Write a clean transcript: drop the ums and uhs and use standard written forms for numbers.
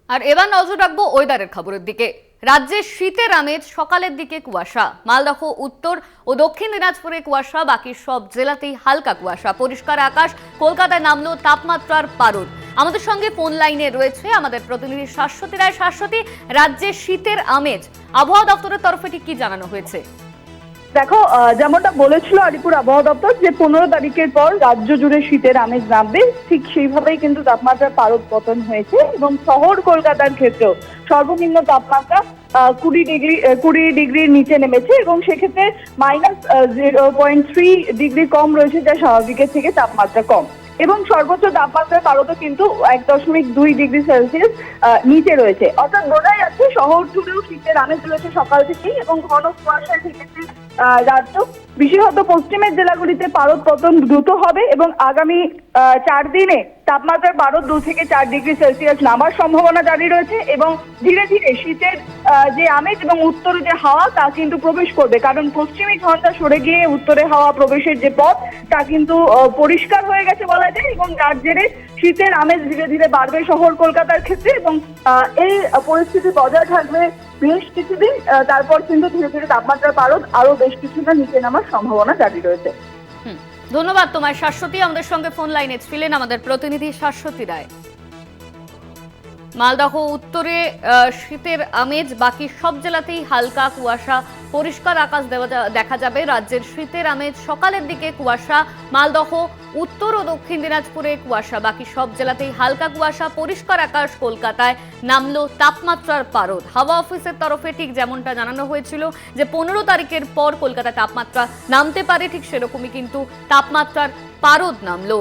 আর এবার নজর রাখবো ওয়েদারের খবরের দিকে। রাজ্যে শীতের আমেজ, সকালের দিকে কুয়াশা। মালদহ, উত্তর ও দক্ষিণ দিনাজপুরে কুয়াশা, বাকি সব জেলাতেই হালকা কুয়াশা। পরিষ্কার আকাশ, কলকাতায় নামলো তাপমাত্রার পারদ। আমাদের সঙ্গে ফোন লাইনে রয়েছে আমাদের প্রতিনিধি শাশ্বতী রায়। শাশ্বতী, রাজ্যে শীতের আমেজ, আবহাওয়া দপ্তরের তরফে ঠিক কি জানানো হয়েছে? দেখো, যেমনটা বলেছিল আলিপুর আবহাওয়া দপ্তর যে 15 তারিখের পর রাজ্য জুড়ে শীতের আমেজ নামবে, ঠিক সেইভাবেই কিন্তু তাপমাত্রার পারদ পতন হয়েছে এবং শহর কলকাতার ক্ষেত্রেও সর্বনিম্ন তাপমাত্রা 20 ডিগ্রির নিচে নেমেছে এবং সেক্ষেত্রে -0.3 ডিগ্রি কম রয়েছে, যা স্বাভাবিকের থেকে তাপমাত্রা কম। এবং সর্বোচ্চ তাপমাত্রার পারদও কিন্তু 1.2 ডিগ্রি সেলসিয়াস নিচে রয়েছে। অর্থাৎ বোঝাই যাচ্ছে শহর জুড়েও শীতের আমেজ রয়েছে সকাল থেকেই এবং ঘন কুয়াশায় ঢেকেছে রাজ্য। বিশেষত পশ্চিমের জেলাগুলিতে পারদ পতন দ্রুত হবে এবং আগামী 4 দিনে তাপমাত্রার পারদ 2 থেকে 4 ডিগ্রি সেলসিয়াস নামার সম্ভাবনা জারি রয়েছে এবং ধীরে ধীরে শীতের যে আমেজ এবং উত্তরে যে হাওয়া তা কিন্তু প্রবেশ করবে, কারণ পশ্চিমী ঝঞ্ঝা সরে গিয়ে উত্তরে হাওয়া প্রবেশের যে পথ তা কিন্তু পরিষ্কার হয়ে গেছে বলা যায় এবং যার জেরে শীতের আমেজ ধীরে ধীরে বাড়বে শহর কলকাতার ক্ষেত্রে এবং এই পরিস্থিতি বজায় থাকবে বেশ কিছুদিন। তারপর কিন্তু ধীরে ধীরে তাপমাত্রার পারদ আরো বেশ কিছুটা নিচে নামার সম্ভাবনা জারি রয়েছে। ধন্যবাদ তোমায় শাশ্বতী। আমাদের সঙ্গে ফোন লাইনে ছিলেন আমাদের প্রতিনিধি শাশ্বতী রায়। মালদহ উত্তরে শীতের আমেজ, বাকি সব জেলাতেই হালকা কুয়াশা, পরিষ্কার আকাশ দেখা যাবে। রাজ্যের শীতের আমেজ, সকালের দিকে কুয়াশা। মালদহ, উত্তর ও দক্ষিণ দিনাজপুরে কুয়াশা, বাকি সব জেলাতেই হালকা কুয়াশা, পরিষ্কার আকাশ। কলকাতায় নামলো তাপমাত্রার পারদ। হাওয়া অফিসের তরফে ঠিক যেমনটা জানানো হয়েছিল যে 15 তারিখের পর কলকাতায় তাপমাত্রা নামতে পারে, ঠিক সেরকমই কিন্তু তাপমাত্রার পারদ নামলো।